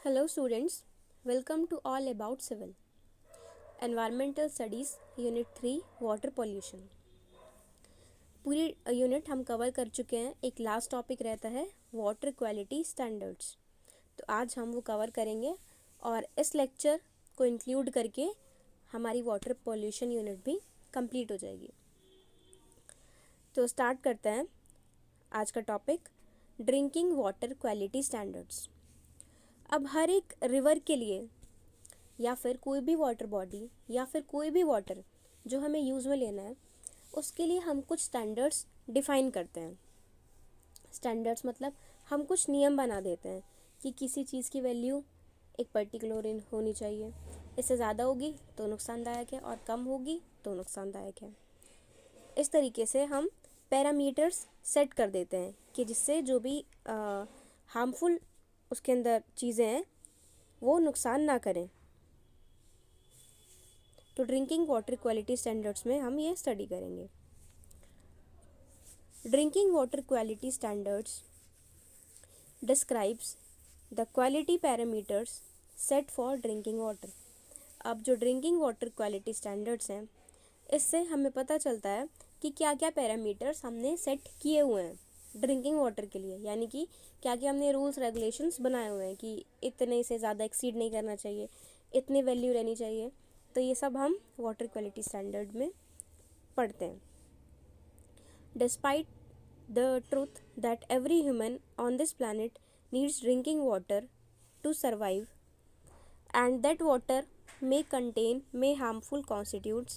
Hello students, welcome to All About Civil. Environmental Studies Unit 3 Water Pollution. पूरी unit हम cover कर चुके हैं. एक लास्ट टॉपिक रहता है वाटर क्वालिटी स्टैंडर्ड्स. तो आज हम वो कवर करेंगे और इस लेक्चर को इंक्लूड करके हमारी वाटर पोल्यूशन यूनिट भी कंप्लीट हो जाएगी. तो स्टार्ट करते हैं आज का topic, drinking water quality standards. अब हर एक रिवर के लिए या फिर कोई भी वाटर बॉडी या फिर कोई भी वाटर जो हमें यूज़ में लेना है, उसके लिए हम कुछ स्टैंडर्ड्स डिफ़ाइन करते हैं. स्टैंडर्ड्स मतलब हम कुछ नियम बना देते हैं कि किसी चीज़ की वैल्यू एक पर्टिकुलर होनी चाहिए, इससे ज़्यादा होगी तो नुकसानदायक है और कम होगी तो नुकसानदायक है. इस तरीके से हम पैरामीटर्स सेट कर देते हैं कि जिससे जो भी हार्मफुल उसके अंदर चीज़ें हैं वो नुकसान ना करें. तो ड्रिंकिंग वाटर क्वालिटी स्टैंडर्ड्स में हम ये स्टडी करेंगे. Drinking water quality standards describes the quality parameters set for drinking water. अब जो ड्रिंकिंग वाटर क्वालिटी स्टैंडर्ड्स हैं, इससे हमें पता चलता है कि क्या क्या पैरामीटर्स हमने सेट किए हुए हैं ड्रिंकिंग वाटर के लिए, यानी कि क्या क्या हमने रूल्स रेगुलेशंस बनाए हुए हैं कि इतने से ज़्यादा एक्सीड नहीं करना चाहिए, इतनी वैल्यू रहनी चाहिए. तो ये सब हम वाटर क्वालिटी स्टैंडर्ड में पढ़ते हैं. Despite the truth that every human on this planet needs drinking water to survive and that water may contain harmful constituents,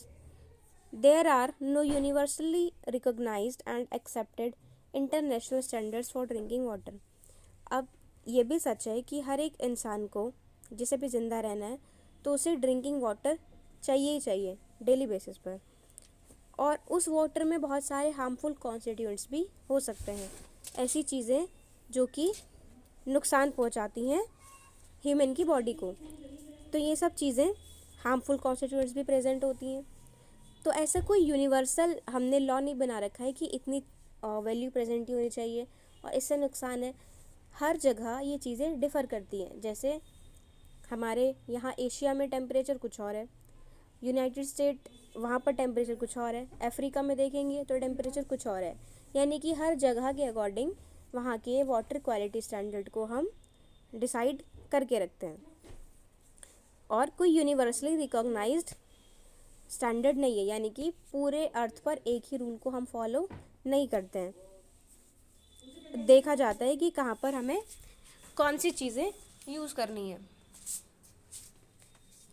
there are no universally recognized and accepted international standards for drinking water. अब ये भी सच है कि हर एक इंसान को जिसे भी ज़िंदा रहना है तो उसे ड्रिंकिंग वाटर चाहिए ही चाहिए डेली बेसिस पर, और उस वाटर में बहुत सारे हार्मफुल कॉन्स्टिट्यूएंट्स भी हो सकते हैं, ऐसी चीज़ें जो कि नुकसान पहुंचाती हैं ह्यूमन की बॉडी को. तो ये सब चीज़ें हार्मफुल कॉन्स्टिट्यूएंट्स भी प्रेजेंट होती हैं. तो ऐसा कोई यूनिवर्सल हमने लॉ नहीं बना रखा है कि इतनी वैल्यू प्रेजेंट ही होनी चाहिए और इससे नुकसान है. हर जगह ये चीज़ें डिफ़र करती हैं. जैसे हमारे यहाँ एशिया में टेम्परेचर कुछ और है, यूनाइटेड स्टेट वहाँ पर टेम्परेचर कुछ और है, अफ्रीका में देखेंगे तो टेम्परेचर कुछ और है. यानी कि हर जगह के अकॉर्डिंग वहाँ के वाटर क्वालिटी स्टैंडर्ड को हम डिसाइड करके रखते हैं, और कोई यूनिवर्सली रिकॉग्नाइज्ड स्टैंडर्ड नहीं है, यानी कि पूरे अर्थ पर एक ही रूल को हम फॉलो नहीं करते हैं. देखा जाता है कि कहाँ पर हमें कौन सी चीज़ें यूज़ करनी है.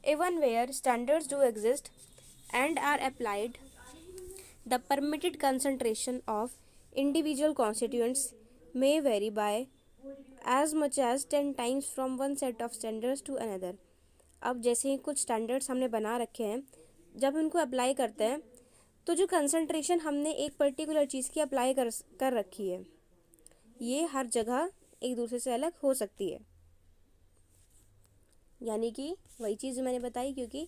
Even where standards do exist and are applied, the permitted concentration of individual constituents may vary by as much as 10 times from one set of standards to another. अब जैसे ही कुछ स्टैंडर्ड्स हमने बना रखे हैं, जब उनको अप्लाई करते हैं तो जो कंसंट्रेशन हमने एक पर्टिकुलर चीज़ की अप्लाई कर रखी है, ये हर जगह एक दूसरे से अलग हो सकती है. यानी कि वही चीज़ जो मैंने बताई, क्योंकि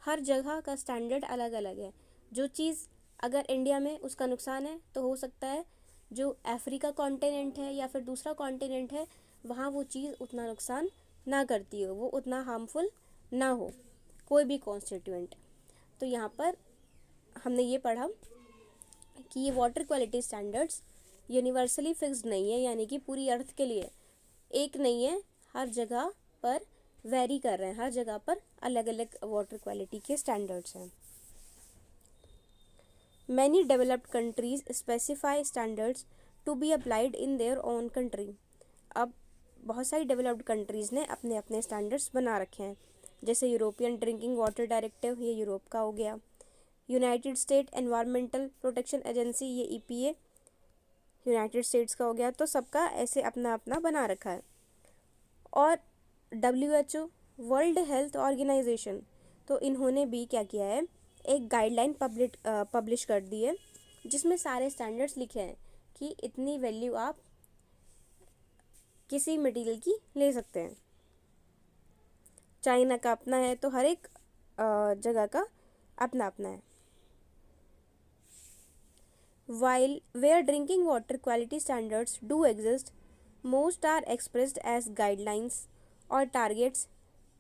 हर जगह का स्टैंडर्ड अलग अलग है. जो चीज़ अगर इंडिया में उसका नुकसान है तो हो सकता है जो अफ्रीका कॉन्टिनेंट है या फिर दूसरा कॉन्टिनेंट है वहाँ वो चीज़ उतना नुकसान ना करती हो, वो उतना हार्मफुल ना हो कोई भी कॉन्स्टिट्यूएंट. तो यहाँ पर हमने ये पढ़ा कि ये water quality standards universally fixed नहीं है, यानी कि पूरी अर्थ के लिए एक नहीं है, हर जगह पर वेरी कर रहे हैं, हर जगह पर अलग अलग वाटर क्वालिटी के स्टैंडर्ड्स हैं. Many developed countries specify standards to be applied in their own country. अब बहुत सारी डेवलप्ड कंट्रीज़ ने अपने अपने स्टैंडर्ड्स बना रखे हैं. जैसे यूरोपियन ड्रिंकिंग वाटर डायरेक्टिव, ये यूरोप का हो गया. United state environmental protection agency, ये EPA यूनाइटेड स्टेट्स का हो गया. तो सबका ऐसे अपना अपना बना रखा है. और WHO वर्ल्ड हेल्थ ऑर्गेनाइजेशन, तो इन्होंने भी क्या किया है, एक गाइडलाइन पब्लिश कर दी है जिसमें सारे स्टैंडर्ड्स लिखे हैं कि इतनी वैल्यू आप किसी मटेरियल की ले सकते हैं. चाइना का अपना है, तो हर एक जगह का अपना अपना है. While where drinking water quality standards do exist, most are expressed as guidelines or targets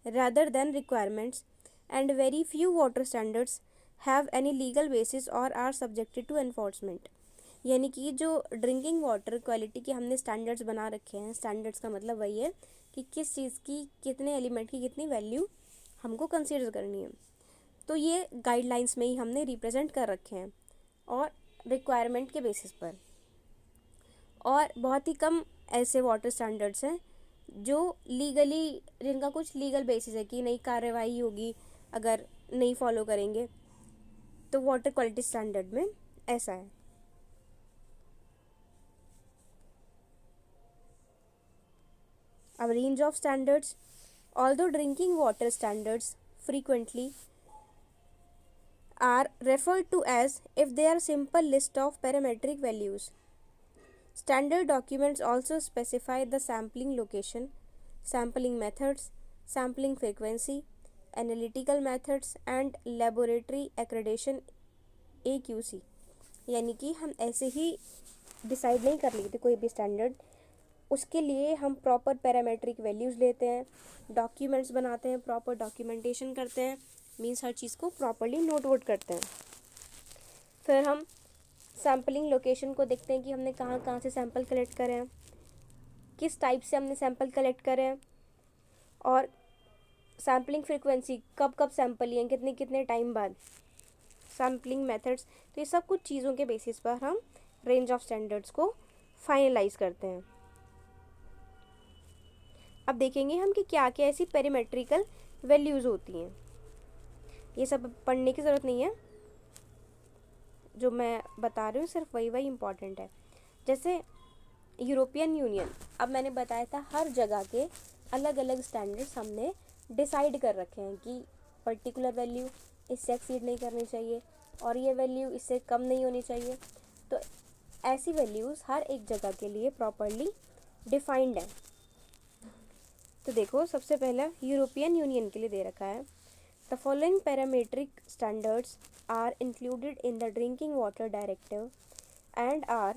rather than requirements, and very few water standards have any legal basis or are subjected to enforcement। यानी कि जो drinking water quality के हमने standards बना रखे हैं, standards का मतलब वही है कि किस चीज़ की कितने एलिमेंट की कितनी वैल्यू हमको कंसीडर करनी है। तो ये गाइडलाइंस में ही हमने रिप्रेजेंट कर रखे हैं और रिक्वायरमेंट के बेसिस पर। और बहुत ही कम ऐसे वाटर स्टैंडर्ड्स हैं जो लीगली, जिनका कुछ लीगल बेसिस है कि नहीं कार्रवाई होगी अगर नहीं फॉलो करेंगे। तो वाटर क्वालिटी स्टैंडर्ड में ऐसा है। अब range of standards, although drinking water standards frequently are referred to as if they are simple list of parametric values. Standard documents also specify the sampling location, sampling methods, sampling frequency, analytical methods and laboratory accreditation AQC। यानी कि हम ऐसे ही decide नहीं कर लेते कोई भी standard, उसके लिए हम प्रॉपर पैरामेट्रिक वैल्यूज़ लेते हैं, डॉक्यूमेंट्स बनाते हैं, प्रॉपर डॉक्यूमेंटेशन करते हैं, मीन्स हर चीज़ को प्रॉपरली नोट वोट करते हैं। फिर हम सैम्पलिंग लोकेशन को देखते हैं कि हमने कहाँ कहाँ से सैंपल कलेक्ट करे हैं, किस टाइप से हमने सैंपल कलेक्ट करे हैं, और सैम्पलिंग फ्रीक्वेंसी कब कब सैंपल लिए, कितने कितने टाइम बाद, सैम्पलिंग मेथड्स। तो ये सब कुछ चीज़ों के बेसिस पर हम रेंज ऑफ स्टैंडर्ड्स को फाइनलाइज करते हैं। अब देखेंगे हम कि क्या क्या ऐसी पेरीमेट्रिकल वैल्यूज़ होती हैं। ये सब पढ़ने की ज़रूरत नहीं है, जो मैं बता रही हूँ सिर्फ वही इम्पॉर्टेंट है। जैसे यूरोपियन यूनियन, अब मैंने बताया था हर जगह के अलग अलग स्टैंडर्ड्स हमने डिसाइड कर रखे हैं कि पर्टिकुलर वैल्यू इससे एक्सीड नहीं करनी चाहिए और ये वैल्यू इससे कम नहीं होनी चाहिए। तो ऐसी वैल्यूज़ हर एक जगह के लिए प्रॉपरली डिफाइंड है। तो देखो, सबसे पहला यूरोपियन यूनियन के लिए दे रखा है, the following parametric standards are included in the drinking water directive and are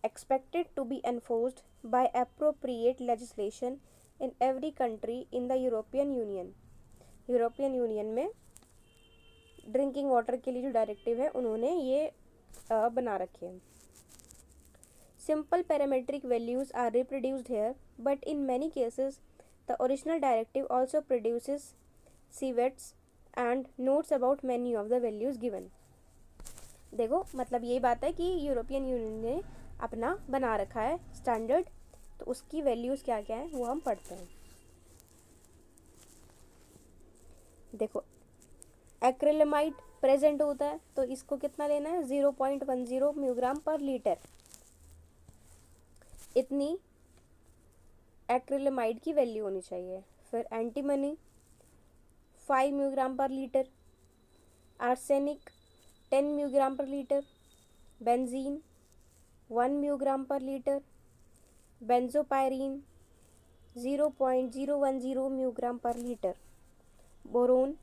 expected to be enforced by appropriate legislation in every country in the European Union। European union में drinking water के लिए जो directive है उन्होंने ये बना रखे हैं। Simple parametric values are reproduced here, but in many cases the original directive also produces caveats and notes about many of the values given. देखो, मतलब यही बात है कि यूरोपियन यूनियन ने अपना बना रखा है स्टैंडर्ड, तो उसकी वैल्यूज़ क्या क्या है वो हम पढ़ते हैं। देखो, एक्रिलेमाइड प्रेजेंट होता है तो इसको कितना लेना है, 0.10 म्यूग्राम पर लीटर, इतनी एक्रिलेमाइड की वैल्यू होनी चाहिए। फिर एंटीमनी 5 म्यूग्राम पर लीटर, आर्सेनिक 10 म्यूग्राम पर लीटर, बेंजीन 1 म्यूग्राम पर लीटर, बेंजोपायरीन 0.010 म्यूग्राम पर लीटर, बोरोन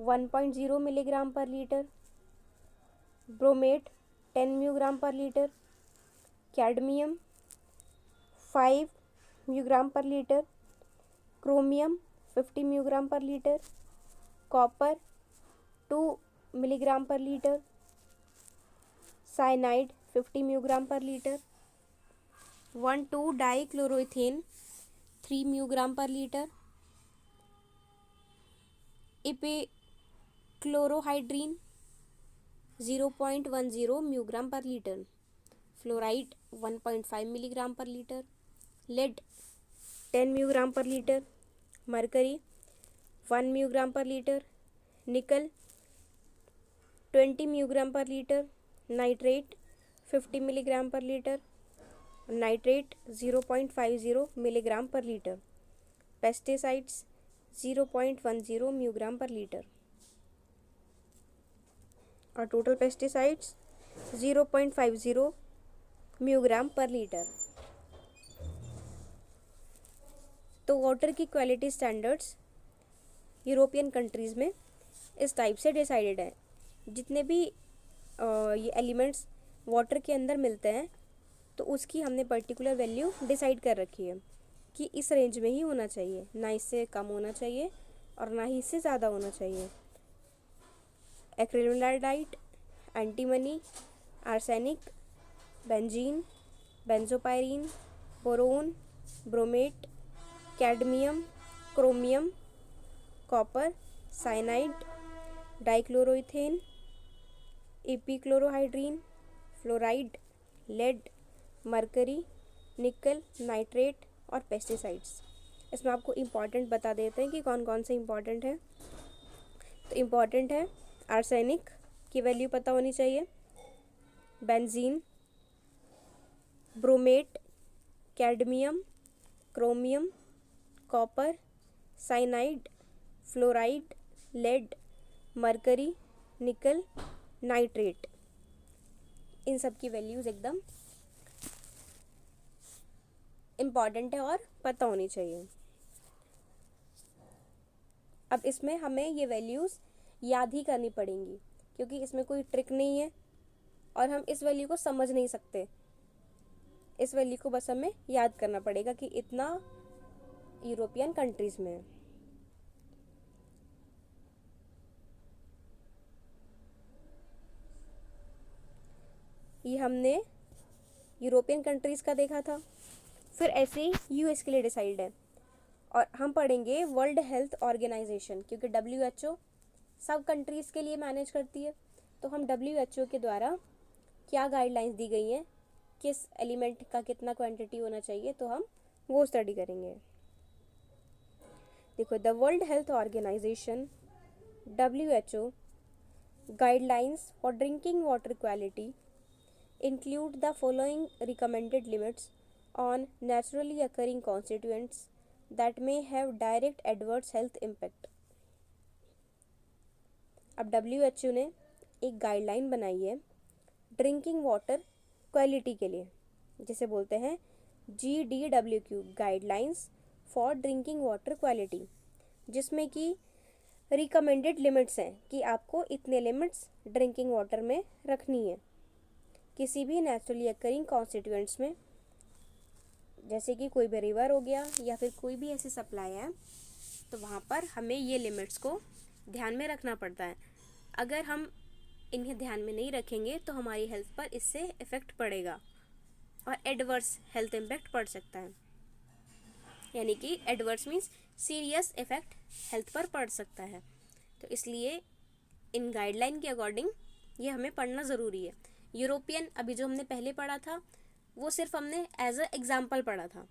1.0 मिलीग्राम पर लीटर, ब्रोमेट 10 म्यूग्राम पर लीटर, कैडमियम 5 म्यूग्राम पर लीटर, क्रोमियम 50 म्यूग्राम पर लीटर, कॉपर 2 मिलीग्राम पर लीटर, साइनाइड 50 म्यूग्राम पर लीटर, 1,2-डाइक्लोरोइथेन 3 म्यूग्राम पर लीटर, इपेक्लोरोहाइड्रीन 0.10 म्यूग्राम पर लीटर, फ्लोराइड 1.5 मिलीग्राम पर लीटर, लेड 10 म्यूग्राम पर लीटर, मरकरी 1 म्यूग्राम पर लीटर, निकल 20 म्यूग्राम पर लीटर, नाइट्रेट 50 मिलीग्राम पर लीटर, नाइट्रेट 0.50 मिलीग्राम पर लीटर, पेस्टिसाइड्स 0.10 म्यूग्राम पर लीटर, और टोटल पेस्टिसाइड्स 0.50 म्यूग्राम पर लीटर। तो वाटर की क्वालिटी स्टैंडर्ड्स यूरोपियन कंट्रीज़ में इस टाइप से डिसाइडेड है। जितने भी ये एलिमेंट्स वाटर के अंदर मिलते हैं तो उसकी हमने पर्टिकुलर वैल्यू डिसाइड कर रखी है। कि इस रेंज में ही होना चाहिए, ना इससे कम होना चाहिए और ना ही इससे ज़्यादा होना चाहिए। Acrylamide, antimony, arsenic, benzene, benzopyrene, boron, bromate, cadmium, chromium, copper, cyanide, dichloroethane, epichlorohydrin, fluoride, lead, mercury, nickel, nitrate और पेस्टिसाइड्स। इसमें आपको इम्पॉर्टेंट बता देते हैं कि कौन कौन से इम्पॉर्टेंट है। तो इम्पॉर्टेंट है आर्सेनिक की वैल्यू पता होनी चाहिए, benzene, bromate, cadmium, chromium, copper, cyanide, fluoride, lead, mercury, nickel, nitrate, इन सब की वैल्यूज़ एकदम इम्पॉर्टेंट है और पता होनी चाहिए। अब इसमें हमें ये वैल्यूज़ याद ही करनी पड़ेंगी क्योंकि इसमें कोई ट्रिक नहीं है और हम इस वैल्यू को समझ नहीं सकते। इस वैल्यू को बस हमें याद करना पड़ेगा कि इतना यूरोपियन कंट्रीज़ में है। ये हमने यूरोपियन कंट्रीज़ का देखा था। फिर ऐसे ही यूएस के लिए डिसाइड है और हम पढ़ेंगे वर्ल्ड हेल्थ ऑर्गेनाइजेशन, क्योंकि WHO सब कंट्रीज़ के लिए मैनेज करती है। तो हम WHO के द्वारा क्या गाइडलाइंस दी गई हैं, किस एलिमेंट का कितना क्वांटिटी होना चाहिए, तो हम वो स्टडी करेंगे। देखो, the world health organization WHO guidelines for drinking water quality include the following recommended limits on naturally occurring constituents that may have direct adverse health impact। अब WHO ने एक गाइडलाइन बनाई है ड्रिंकिंग वाटर क्वालिटी के लिए, जिसे बोलते हैं GDWQ, guidelines for drinking water quality, जिसमें कि रिकमेंडेड लिमिट्स हैं कि आपको इतने लिमिट्स ड्रिंकिंग वाटर में रखनी है किसी भी नेचुरली अकरिंग कॉन्स्टिट्यूएंट्स में, जैसे कि कोई भी रिवर हो गया या फिर कोई भी ऐसी सप्लाई है, तो वहाँ पर हमें ये लिमिट्स को ध्यान में रखना पड़ता है। अगर हम इन्हें ध्यान में नहीं रखेंगे तो हमारी हेल्थ पर इससे इफ़ेक्ट पड़ेगा और एडवर्स हेल्थ इम्पैक्ट पड़ सकता है, यानी कि adverse means serious effect health पर पड़ सकता है। तो इसलिए इन गाइडलाइन के अकॉर्डिंग ये हमें पढ़ना ज़रूरी है। यूरोपियन अभी जो हमने पहले पढ़ा था वो सिर्फ हमने एज अ एग्जाम्पल पढ़ा था।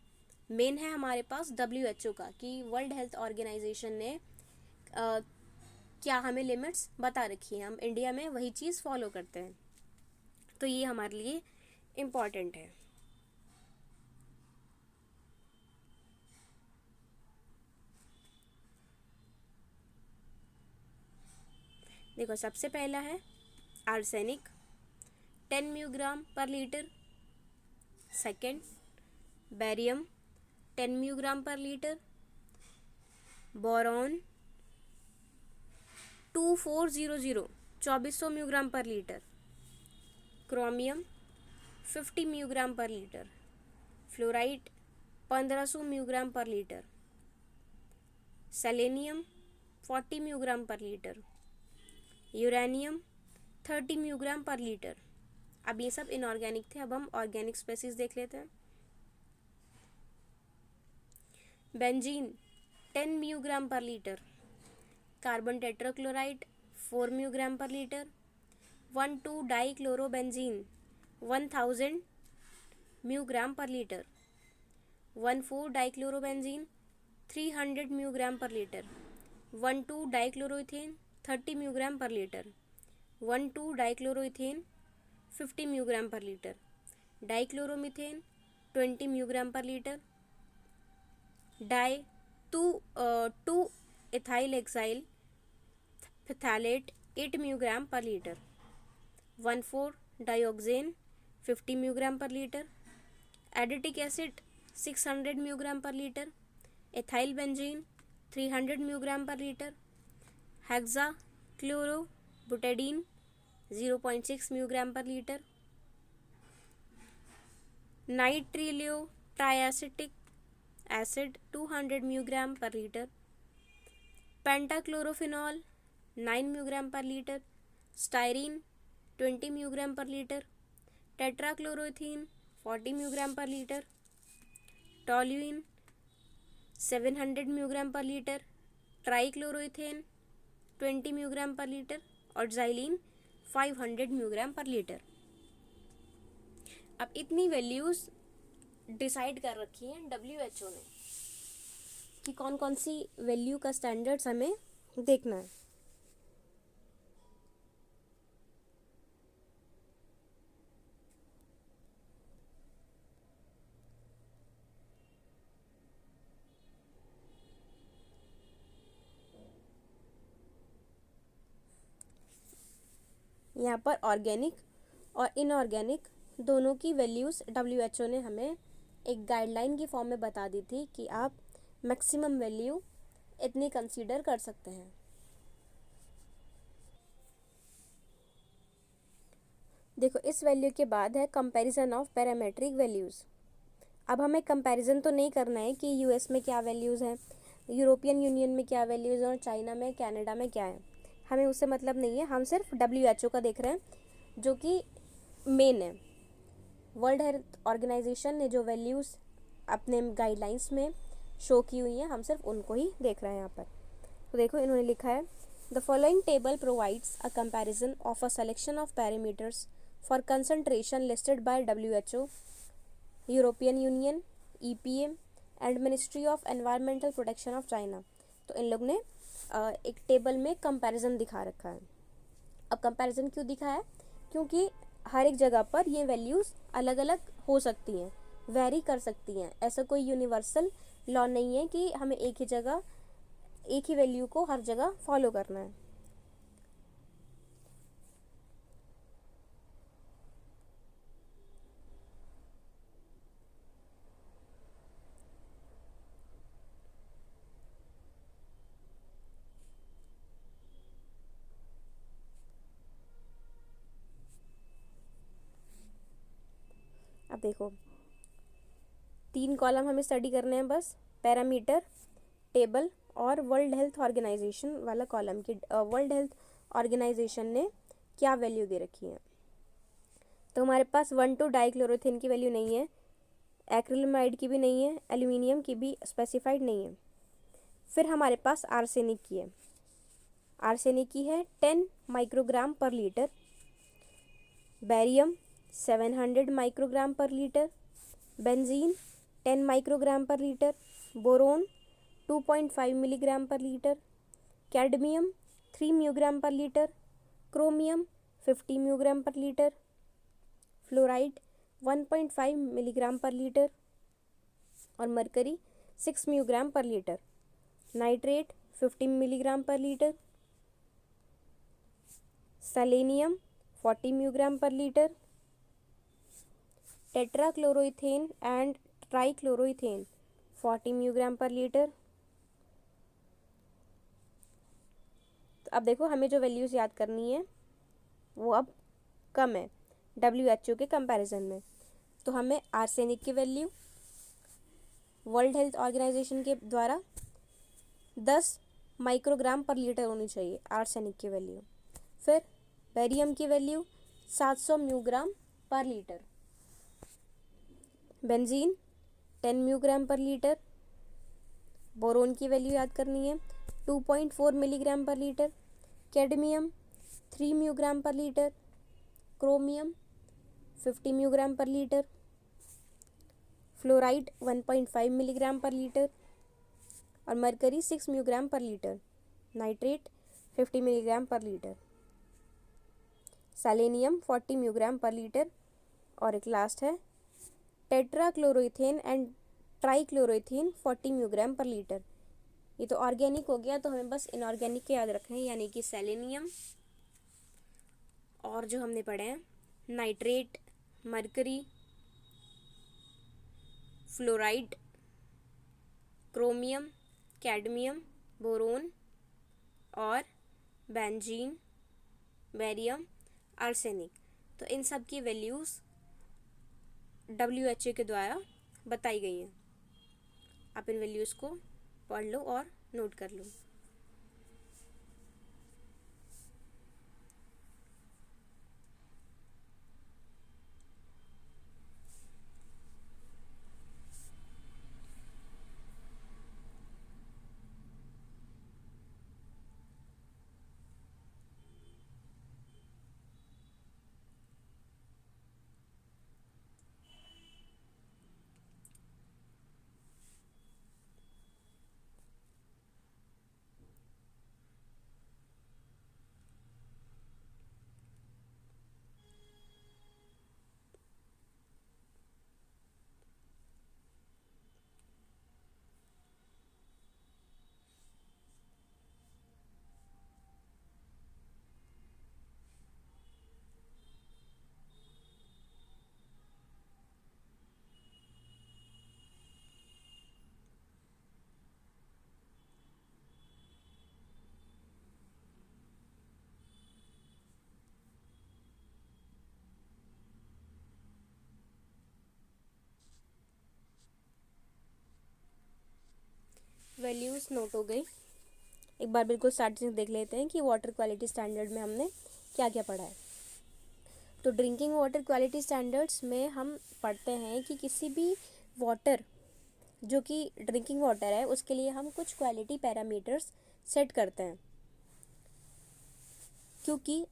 मेन है हमारे पास WHO का कि वर्ल्ड हेल्थ ऑर्गेनाइजेशन ने क्या हमें लिमिट्स बता रखी हैं, हम इंडिया में वही चीज़ फॉलो करते हैं, तो ये हमारे लिए इम्पॉर्टेंट है। देखो, सबसे पहला है आर्सेनिक 10 म्यूग्राम पर लीटर। सेकेंड, बेरियम 10 म्यूग्राम पर लीटर। बोरॉन 2400 2400 म्यूग्राम पर लीटर। क्रोमियम 50 म्यूग्राम पर लीटर। फ्लोराइड 1500 म्यूग्राम पर लीटर। सेलेनियम 40 म्यूग्राम पर लीटर। यूरेनियम 30 म्यूग्राम पर लीटर। अब ये सब इनऑर्गेनिक थे, अब हम ऑर्गेनिक स्पेसीज देख लेते हैं। बेंजीन 10 म्यूग्राम पर लीटर। कार्बन टेट्राक्लोराइड 4 म्यूग्राम पर लीटर। 1,2 डाइक्लोरोबेंजीन 1000 म्यूग्राम पर लीटर। 1,4 डाइक्लोरोबेंजीन 300 म्यूग्राम पर लीटर। 1,2 डाइक्लोरोइथेन 30 म्यूग्राम पर लीटर। 1,2 डाइक्लोरोइथेन 50 म्यूग्राम पर लीटर। डाइक्लोरोमीथेन 20 म्यूग्राम पर लीटर। टू इथाइल एक्साइल फिथालेट 8 म्यूग्राम पर लीटर। 1,4 डाइऑक्सेन 50 म्यूग्राम पर लीटर। एडिटिक एसिड 600 म्यूग्राम पर लीटर। एथाइल बेंजीन 300 म्यूग्राम पर लीटर। हेक्सा क्लोरोबुटेडीन 0.6 म्यूग्राम पर लीटर। नाइट्रिलियो ट्राइएसिटिक एसिड 200 म्यूग्राम पर लीटर, पेंटाक्लोरोफिनॉल 9 म्यूग्राम पर लीटर, स्टायरीन 20 म्यूग्राम पर लीटर, टेट्राक्लोरोथीन 40 म्यूग्राम पर लीटर, टॉल्यूइन 700 म्यूग्राम पर लीटर, ट्राइक्लोरोइथेन 20 म्यूग्राम पर लीटर और ज़ाइलीन 500 म्यूग्राम पर लीटर। अब इतनी वैल्यूज़ डिसाइड कर रखी हैं WHO ने कि कौन कौन सी वैल्यू का स्टैंडर्ड्स हमें देखना है। यहाँ पर ऑर्गेनिक और इनऑर्गेनिक दोनों की वैल्यूज़ WHO ने हमें एक गाइडलाइन की फॉर्म में बता दी थी कि आप मैक्सिमम वैल्यू इतनी कंसीडर कर सकते हैं। देखो, इस वैल्यू के बाद है कंपैरिजन ऑफ पैरामीट्रिक वैल्यूज़। अब हमें कंपैरिजन तो नहीं करना है कि US में क्या वैल्यूज़ हैं, यूरोपियन यूनियन में क्या वैल्यूज़ हैं और चाइना में, कनाडा में क्या है, हमें उससे मतलब नहीं है। हम सिर्फ WHO का देख रहे हैं जो कि मेन है। वर्ल्ड हेल्थ ऑर्गेनाइजेशन ने जो वैल्यूज़ अपने गाइडलाइंस में शो की हुई हैं, हम सिर्फ उनको ही देख रहे हैं यहाँ पर। तो देखो, इन्होंने लिखा है the following table provides a comparison of a selection of parameters for concentration listed by WHO, European union, EPA and ministry of environmental protection of China. तो इन लोग ने एक टेबल में कंपैरिजन दिखा रखा है। अब कंपैरिजन क्यों दिखा है? क्योंकि हर एक जगह पर ये वैल्यूज़ अलग अलग हो सकती हैं, वेरी कर सकती हैं। ऐसा कोई यूनिवर्सल लॉ नहीं है कि हमें एक ही जगह एक ही वैल्यू को हर जगह फॉलो करना है। अब देखो, 3 कॉलम हमें स्टडी करने हैं बस, पैरामीटर, टेबल और वर्ल्ड हेल्थ ऑर्गेनाइजेशन वाला कॉलम की वर्ल्ड हेल्थ ऑर्गेनाइजेशन ने क्या वैल्यू दे रखी है। तो हमारे पास 1,2 डाइक्लोरोथिन की वैल्यू नहीं है, एक्रिलामाइड की भी नहीं है, एल्यूमिनियम की भी स्पेसिफाइड नहीं है। फिर हमारे पास आर्सेनिक की है। आर्सेनिक की है 10 माइक्रोग्राम पर लीटर, बैरियम 700 माइक्रोग्राम पर लीटर, बेंजीन 10 माइक्रोग्राम पर लीटर, बोरोन 2.5 मिलीग्राम पर लीटर, कैडमियम 3 म्यूग्राम पर लीटर, क्रोमियम 50 म्यूग्राम पर लीटर, फ्लोराइड 1.5 मिलीग्राम पर लीटर और मरकरी 6 म्यूग्राम पर लीटर, नाइट्रेट 15 मिलीग्राम पर लीटर, सेलेनियम 40 म्यूग्राम पर लीटर, टेट्राक्लोरोइथेन एंड ट्राइक्लोरोइथेन 40 म्यूग्राम पर लीटर। तो अब देखो, हमें जो वैल्यूज़ याद करनी है वो अब कम है WHO के कंपैरिजन में। तो हमें आर्सेनिक की वैल्यू वर्ल्ड हेल्थ ऑर्गेनाइजेशन के द्वारा 10 माइक्रोग्राम पर लीटर होनी चाहिए, आर्सेनिक की वैल्यू। फिर बेरियम की वैल्यू 700 म्यूग्राम पर लीटर, बेंजीन 10 म्यूग्राम पर लीटर, बोरोन की वैल्यू याद करनी है 2.4 मिलीग्राम पर लीटर, कैडमियम 3 म्यूग्राम पर लीटर, क्रोमियम 50 म्यूग्राम पर लीटर, फ्लोराइड 1.5 मिलीग्राम पर लीटर और मरकरी 6 म्यूग्राम पर लीटर, नाइट्रेट 50 मिलीग्राम पर लीटर, सेलेनियम 40 म्यूग्राम पर लीटर और एक लास्ट है टेट्राक्लोरोइथेन एंड ट्राइक्लोरोइथेन 40 म्यूग्राम पर लीटर। ये तो ऑर्गेनिक हो गया, तो हमें बस इनऑर्गेनिक के याद रखना है, यानी कि सेलेनियम और जो हमने पढ़े हैं nitrate, mercury, fluoride, chromium, cadmium, boron और बेंजीन, बेरियम, आर्सेनिक। तो इन सब की वैल्यूज़ WHO के द्वारा बताई गई हैं। आप इन वैल्यूज़ को पढ़ लो और नोट कर लो। वैल्यूज़ नोट हो गई। एक बार बिल्कुल स्टार्टिंग से देख लेते हैं कि वाटर क्वालिटी स्टैंडर्ड में हमने क्या क्या पढ़ा है। तो ड्रिंकिंग वाटर क्वालिटी स्टैंडर्ड्स में हम पढ़ते हैं कि किसी भी वाटर जो कि ड्रिंकिंग वाटर है उसके लिए हम कुछ क्वालिटी पैरामीटर्स सेट करते हैं, क्योंकि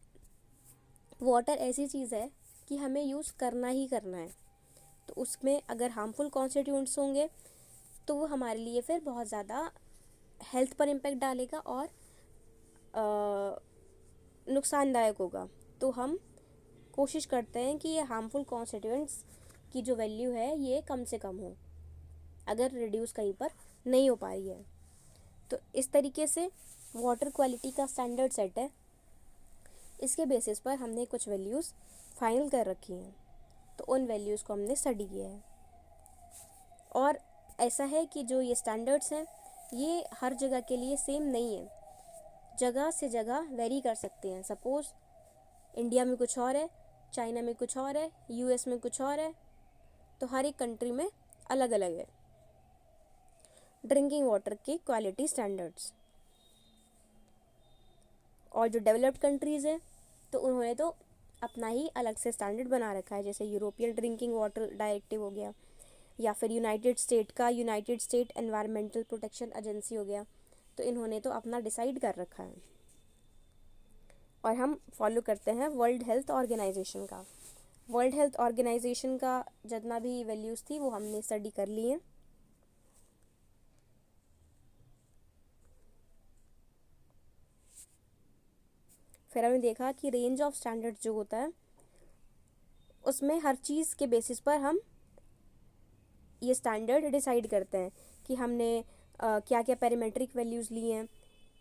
वाटर ऐसी चीज़ है कि हमें यूज़ करना ही करना है। तो उसमें अगर हार्मफुल कॉन्स्टिट्यूएंट्स होंगे तो वो हमारे लिए फिर बहुत ज़्यादा हेल्थ पर इम्पैक्ट डालेगा और नुकसानदायक होगा। तो हम कोशिश करते हैं कि ये हार्मफुल कॉन्स्टिट्यूएंट्स की जो वैल्यू है ये कम से कम हो, अगर रिड्यूस कहीं पर नहीं हो पा रही है। तो इस तरीके से वाटर क्वालिटी का स्टैंडर्ड सेट है, इसके बेसिस पर हमने कुछ वैल्यूज़ फाइनल कर रखी हैं। तो उन वैल्यूज़ को हमने स्टडी किया है। और ऐसा है कि जो ये स्टैंडर्ड्स हैं ये हर जगह के लिए सेम नहीं है, जगह से जगह वेरी कर सकते हैं। सपोज़ इंडिया में कुछ और है, चाइना में कुछ और है, यूएस में कुछ और है, तो हर एक कंट्री में अलग अलग है ड्रिंकिंग वाटर के क्वालिटी स्टैंडर्ड्स। और जो डेवलप्ड कंट्रीज़ हैं तो उन्होंने तो अपना ही अलग से स्टैंडर्ड बना रखा है, जैसे यूरोपियन ड्रिंकिंग वाटर डायरेक्टिव हो गया, या फिर यूनाइटेड स्टेट का United state environmental protection agency हो गया। तो इन्होंने तो अपना डिसाइड कर रखा है और हम फॉलो करते हैं वर्ल्ड हेल्थ ऑर्गेनाइजेशन का। वर्ल्ड हेल्थ ऑर्गेनाइजेशन का जितना भी वैल्यूज़ थी वो हमने स्टडी कर ली है। फिर हमने देखा कि रेंज ऑफ स्टैंडर्ड जो होता है उसमें हर चीज़ के बेसिस पर हम ये स्टैंडर्ड डिसाइड करते हैं कि हमने क्या क्या पैरामीट्रिक वैल्यूज़ ली हैं,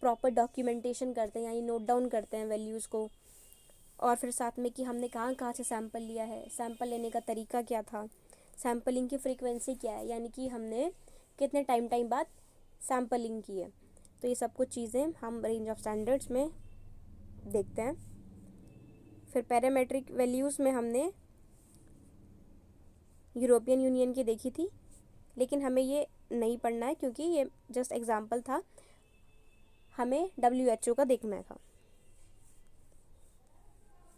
प्रॉपर डॉक्यूमेंटेशन करते हैं यानी नोट डाउन करते हैं वैल्यूज़ को, और फिर साथ में कि हमने कहाँ कहाँ से सैंपल लिया है, सैंपल लेने का तरीका क्या था, सैंपलिंग की फ्रीक्वेंसी क्या है, यानी कि हमने कितने टाइम बाद सैंपलिंग की है। तो ये सब कुछ चीज़ें हम रेंज ऑफ स्टैंडर्ड्स में देखते हैं। फिर पैरामेट्रिक वैल्यूज़ में हमने यूरोपियन यूनियन की देखी थी, लेकिन हमें ये नहीं पढ़ना है क्योंकि ये जस्ट एग्जांपल था, हमें WHO का देखना था।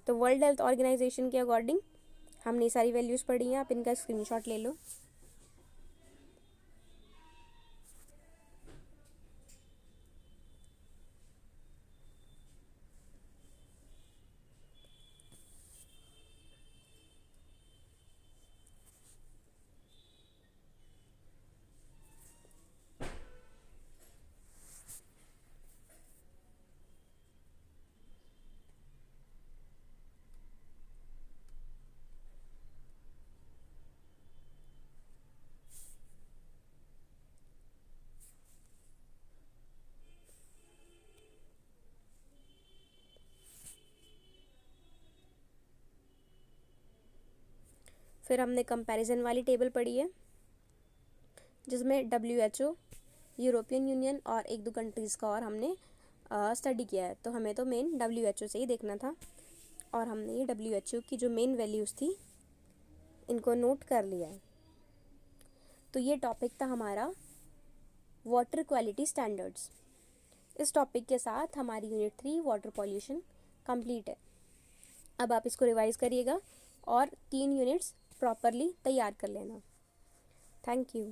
तो वर्ल्ड हेल्थ ऑर्गेनाइजेशन के अकॉर्डिंग हमने सारी वैल्यूज़ पढ़ी हैं, आप इनका स्क्रीनशॉट ले लो। फिर हमने कंपैरिजन वाली टेबल पढ़ी है जिसमें WHO, यूरोपियन यूनियन और एक दो कंट्रीज़ का और हमने स्टडी किया है। तो हमें तो मेन WHO से ही देखना था और हमने ये WHO की जो मेन वैल्यूज़ थी इनको नोट कर लिया है। तो ये टॉपिक था हमारा वाटर क्वालिटी स्टैंडर्ड्स। इस टॉपिक के साथ हमारी यूनिट 3 वाटर पॉल्यूशन कंप्लीट है। अब आप इसको रिवाइज करिएगा और 3 यूनिट्स प्रॉपरली तैयार कर लेना। Thank you.